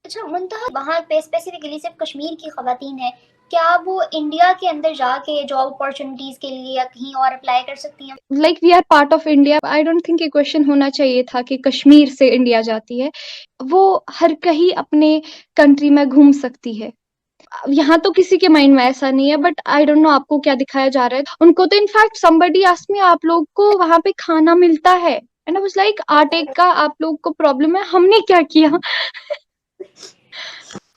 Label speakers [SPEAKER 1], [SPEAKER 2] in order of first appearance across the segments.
[SPEAKER 1] अच्छा, मुंतहा वहाँ पे स्पेसिफिकली सिर्फ कश्मीर की खवातीन है, क्या वो इंडिया के अंदर जाके जॉब अपॉर्चुनिटीज के लिए या कहीं और अप्लाई कर सकती हैं?
[SPEAKER 2] Like we are part of India. I don't think ये क्वेश्चन होना चाहिए था कि कश्मीर से इंडिया जाती है। वो हर कहीं अपने कंट्री में घूम सकती है। यहाँ तो किसी के माइंड में ऐसा नहीं है, बट आई डोंट नो आपको क्या दिखाया जा रहा है। उनको तो इनफैक्ट समबडी आस्क्ड मी, आप लोग को वहां पे खाना मिलता है? एंड आई वाज लाइक, आटे का आप लोग को प्रॉब्लम है, हमने क्या किया?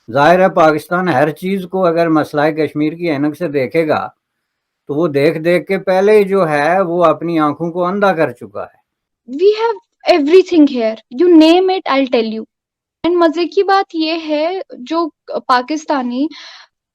[SPEAKER 3] जाहिर है पाकिस्तान हर चीज़ को अगर मसला कश्मीर की ऐनक से देखेगा तो वो देख देख के पहले ही जो है वो अपनी आंखों को अंधा कर चुका है।
[SPEAKER 2] We have everything here, you name it, I tell you. And मजे की बात ये है, जो पाकिस्तानी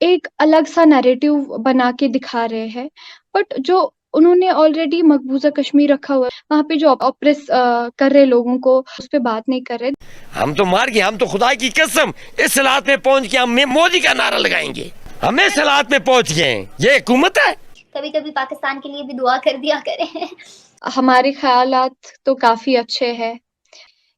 [SPEAKER 2] एक अलग सा नैरेटिव बना के दिखा रहे हैं, बट जो उन्होंने ऑलरेडी मकबूजा कश्मीर रखा हुआ है, वहां पे जो ऑपरेस कर रहे लोगों को, उस पर बात नहीं कर रहे।
[SPEAKER 4] हम तो मार गए, हम तो खुदा की कसम इस हालात में पहुंच के हम मोदी का नारा लगाएंगे। हम इस हालात में पहुंच गए हैं, ये हुकूमत है।
[SPEAKER 1] कभी कभी पाकिस्तान के लिए भी दुआ कर दिया करें।
[SPEAKER 2] हमारे ख्यालात तो काफी अच्छे हैं,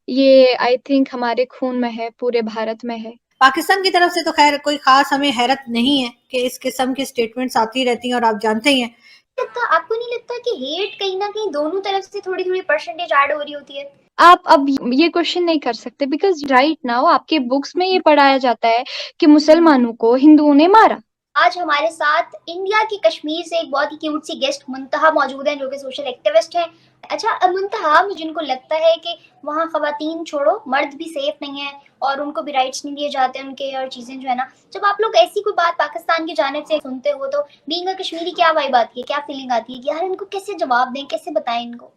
[SPEAKER 2] ये आई थिंक हमारे खून में है, पूरे भारत में है।
[SPEAKER 5] पाकिस्तान की तरफ से तो खैर कोई खास हमें हैरत नहीं है कि इस किस्म की स्टेटमेंट्स आती रहती हैं, और आप जानते ही हैं।
[SPEAKER 1] आपको नहीं लगता कि हेट कहीं ना कहीं दोनों तरफ से थोड़ी थोड़ी परसेंटेज ऐड हो रही होती है?
[SPEAKER 2] आप अब ये क्वेश्चन नहीं कर सकते, बिकॉज राइट नाउ आपके बुक्स में ये पढ़ाया जाता है कि मुसलमानों को हिंदुओं ने मारा।
[SPEAKER 1] आज हमारे साथ इंडिया की कश्मीर से एक बहुत ही क्यूट सी गेस्ट मुंतहा मौजूद हैं, जो कि सोशल एक्टिविस्ट हैं। अच्छा, अब मुंतहा, जिनको लगता है कि वहाँ खवातीन छोड़ो, मर्द भी सेफ नहीं है और उनको भी राइट्स नहीं दिए जाते उनके, और चीजें जो है ना, जब आप लोग ऐसी कोई बात पाकिस्तान की जानिब से सुनते हो तो बीइंग अ कश्मीरी क्या वाइब आती है, क्या फीलिंग आती है कि यार इनको कैसे जवाब दें, कैसे बताएं इनको?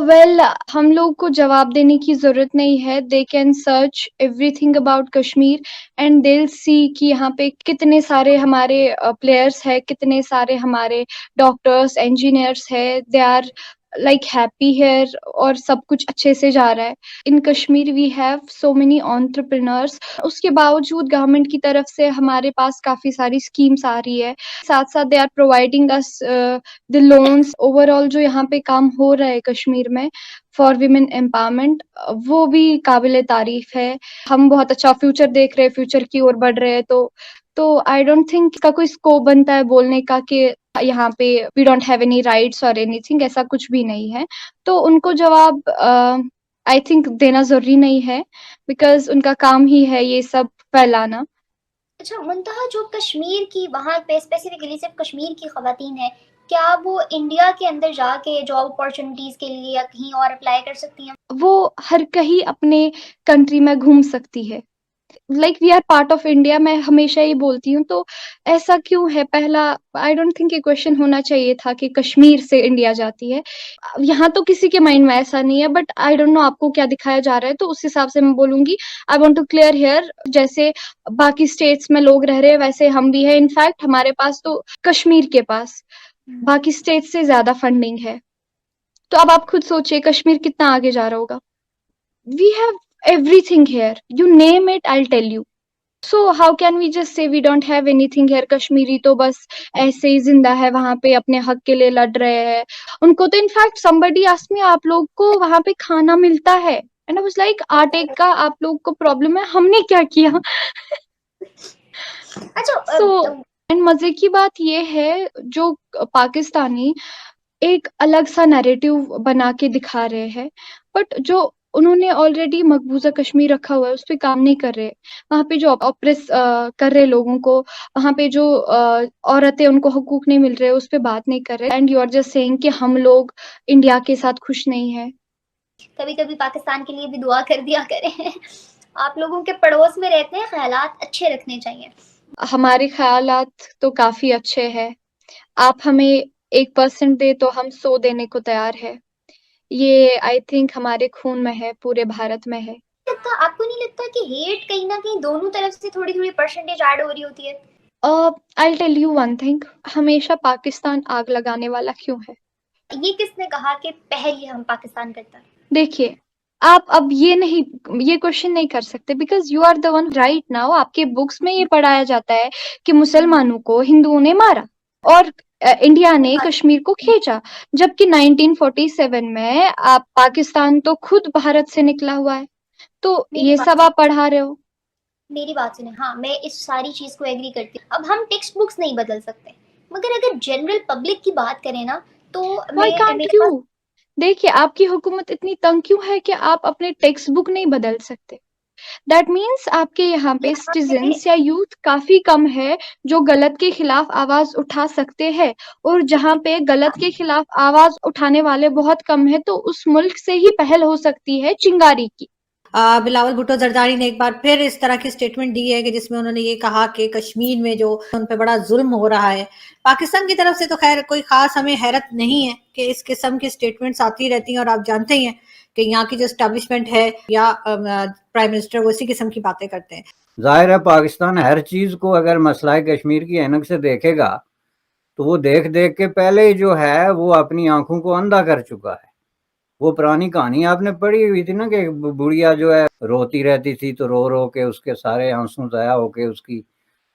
[SPEAKER 2] वेल, हम लोग को जवाब देने की जरूरत नहीं है। They can search everything about Kashmir and they will see कि यहाँ पे कितने सारे हमारे प्लेयर्स है, कितने सारे हमारे डॉक्टर्स, इंजीनियर्स है। They are like happy here और सब कुछ अच्छे से जा रहा है। In Kashmir we have so many entrepreneurs. उसके बावजूद गवर्नमेंट की तरफ से हमारे पास काफी सारी स्कीम्स आ रही है। साथ साथ they are providing us the loans. Overall जो यहाँ पे काम हो रहा है कश्मीर में फॉर विमेन एम्पावरमेंट, वो भी काबिले तारीफ है। हम बहुत अच्छा फ्यूचर देख रहे हैं, फ्यूचर की ओर बढ़ रहे हैं। तो आई डोंट थिंक इसका कोई स्कोप बनता है बोलने का कि यहाँ पे we don't have any rights और एनीथिंग, ऐसा कुछ भी नहीं है। तो उनको जवाब आई थिंक देना जरूरी नहीं है, बिकॉज उनका काम ही है ये सब फैलाना।
[SPEAKER 1] अच्छा, मुंतहा जो कश्मीर की वहाँ पे स्पेसिफिकली सिर्फ कश्मीर की खवातीन है, क्या वो इंडिया के अंदर जाके जॉब अपॉर्चुनिटीज के लिए या कहीं और अप्लाई कर सकती हैं?
[SPEAKER 2] वो हर कहीं अपने कंट्री में घूम सकती है। Like we are part of India, मैं हमेशा ही बोलती हूँ। तो ऐसा क्यों है? पहला, आई डोंट थिंक ये क्वेश्चन होना चाहिए था कि कश्मीर से इंडिया जाती है। यहाँ तो किसी के माइंड में ऐसा नहीं है, बट आई डोंट नो आपको क्या दिखाया जा रहा है, तो उस हिसाब से मैं बोलूंगी। I want to clear here, जैसे बाकी स्टेट्स में लोग रह रहे हैं वैसे हम भी है। इनफैक्ट हमारे पास तो कश्मीर के पास बाकी स्टेट से ज्यादा फंडिंग है। तो अब आप खुद सोचिए कश्मीर कितना आगे जा रहा होगा। We have everything here, you name it, I'll tell you. So how can we just say we don't have anything here? Kashmiri तो बस ऐसे ही जिंदा है, वहां पे अपने हक के लिए लड़ रहे हैं। उनको तो इनफैक्ट somebody asked me, आप लोग को वहां पे खाना मिलता है? एंड आई वाज लाइक, आटे का आप लोग को प्रॉब्लम है, हमने क्या किया?
[SPEAKER 1] अच्छा,
[SPEAKER 2] सो एंड मजे की बात ये है, जो पाकिस्तानी एक अलग सा नैरेटिव बना के दिखा रहे हैं, बट जो उन्होंने ऑलरेडी मकबूजा कश्मीर रखा हुआ है उस पे काम नहीं कर रहे। वहां पे जो ऑपरेस कर रहे लोगों को, वहां पे जो औरतें, उनको हकूक नहीं मिल रहे, उस पे बात नहीं कर रहे। And you are just saying कि हम लोग इंडिया के साथ खुश नहीं है।
[SPEAKER 1] कभी कभी पाकिस्तान के लिए भी दुआ कर दिया करें। आप लोगों के पड़ोस में रहते हैं, ख्यालात अच्छे रखने चाहिए।
[SPEAKER 2] हमारे ख्यालात तो काफी अच्छे हैं। आप हमें 1% दे तो हम 100 देने को तैयार है। ये आई थिंक हमारे खून में है, पूरे भारत में है।
[SPEAKER 1] आपको नहीं लगता कि हेट कहीं ना कहीं दोनों तरफ से थोड़ी थोड़ी परसेंटेज ऐड हो रही होती है?
[SPEAKER 2] I tell you one thing, हमेशा पाकिस्तान आग लगाने वाला क्यों है?
[SPEAKER 1] ये किसने कहा कि पहले हम पाकिस्तान करता है?
[SPEAKER 2] देखिए, आप अब ये क्वेश्चन नहीं कर सकते, because you are the one. Right now आपके बुक्स में ये पढ़ाया जाता है कि मुसलमानों को हिंदुओं ने मारा और इंडिया ने कश्मीर को खींचा, जबकि 1947 में आप पाकिस्तान तो खुद भारत से निकला हुआ है। तो
[SPEAKER 1] मेरी
[SPEAKER 2] ये
[SPEAKER 1] बात,
[SPEAKER 2] सब आप पढ़ा रहे हो।
[SPEAKER 1] मेरी बात सुने, हाँ मैं इस सारी चीज को एग्री करती हूँ। अब हम टेक्स्ट बुक्स नहीं बदल सकते, मगर अगर जनरल पब्लिक की बात करें ना, तो
[SPEAKER 2] व्हाई
[SPEAKER 1] मैं
[SPEAKER 2] कांट
[SPEAKER 1] मेरे
[SPEAKER 2] यू?
[SPEAKER 1] पास
[SPEAKER 2] देखिए, आपकी हुकूमत इतनी तंग क्यों है कि आप अपने टेक्स्ट बुक नहीं बदल सकते? दैट मीन्स आपके यहाँ पे
[SPEAKER 1] यहाँ पे
[SPEAKER 2] सिटीजन्स या यूथ काफी कम है जो गलत के खिलाफ आवाज उठा सकते हैं, और जहाँ पे गलत के खिलाफ आवाज उठाने वाले बहुत कम है, तो उस मुल्क से ही पहल हो सकती है चिंगारी की।
[SPEAKER 5] बिलावल भुट्टो जरदारी ने एक बार फिर इस तरह की स्टेटमेंट दी है कि जिसमें उन्होंने ये कहा कि कश्मीर में जो उन पे बड़ा जुल्म हो रहा है। पाकिस्तान की तरफ से तो खैर कोई खास हमें हैरत नहीं है कि इस किस्म की स्टेटमेंट्स आती रहती हैं, और आप जानते ही हैं कि यहाँ की जो एस्टेब्लिशमेंट है या प्राइम मिनिस्टर वो इसी किस्म की बातें करते हैं।
[SPEAKER 3] जाहिर है पाकिस्तान हर चीज को अगर मसला कश्मीर की ऐनक से देखेगा तो वो देख देख के पहले ही जो है वो अपनी आंखों को अंधा कर चुका है। वो पुरानी कहानी आपने पढ़ी हुई थी ना कि बुढ़िया जो है रोती रहती थी तो रो रो के उसके सारे आंसू ज़ाया होके उसकी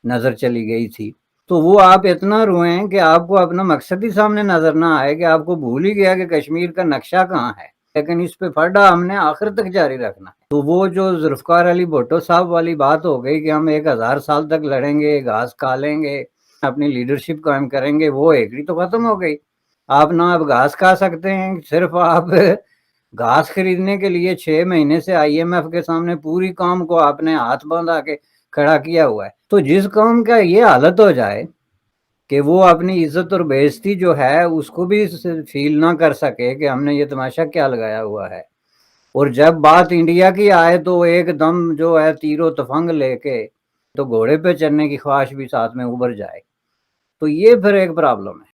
[SPEAKER 3] नज़र चली गई थी। तो वो आप इतना रोएं कि आपको अपना मकसद ही सामने नज़र ना आए, कि आपको भूल ही गया कि कश्मीर का नक्शा कहाँ है। लेकिन इस पे फड्डा हमने आखिर तक जारी रखना है। तो वो जो जुल्फ़िकार अली भुट्टो साहब वाली बात हो गई कि हम 1000 साल तक लड़ेंगे, घास खा लेंगे, अपनी लीडरशिप कायम करेंगे, वो एकड़ी तो खत्म हो गई। आप ना अब घास खा सकते हैं, सिर्फ आप घास खरीदने के लिए 6 महीने से IMF के सामने पूरी कौम को आपने हाथ बांधा के खड़ा किया हुआ है। तो जिस कौम का ये हालत हो जाए कि वो अपनी इज्जत और बेइज्जती जो है उसको भी फील ना कर सके कि हमने ये तमाशा क्या लगाया हुआ है, और जब बात इंडिया की आए तो एकदम जो है तीरो तफंग लेके तो घोड़े पे चढ़ने की ख्वाहिश भी साथ में उभर जाए, तो ये फिर एक प्रॉब्लम है।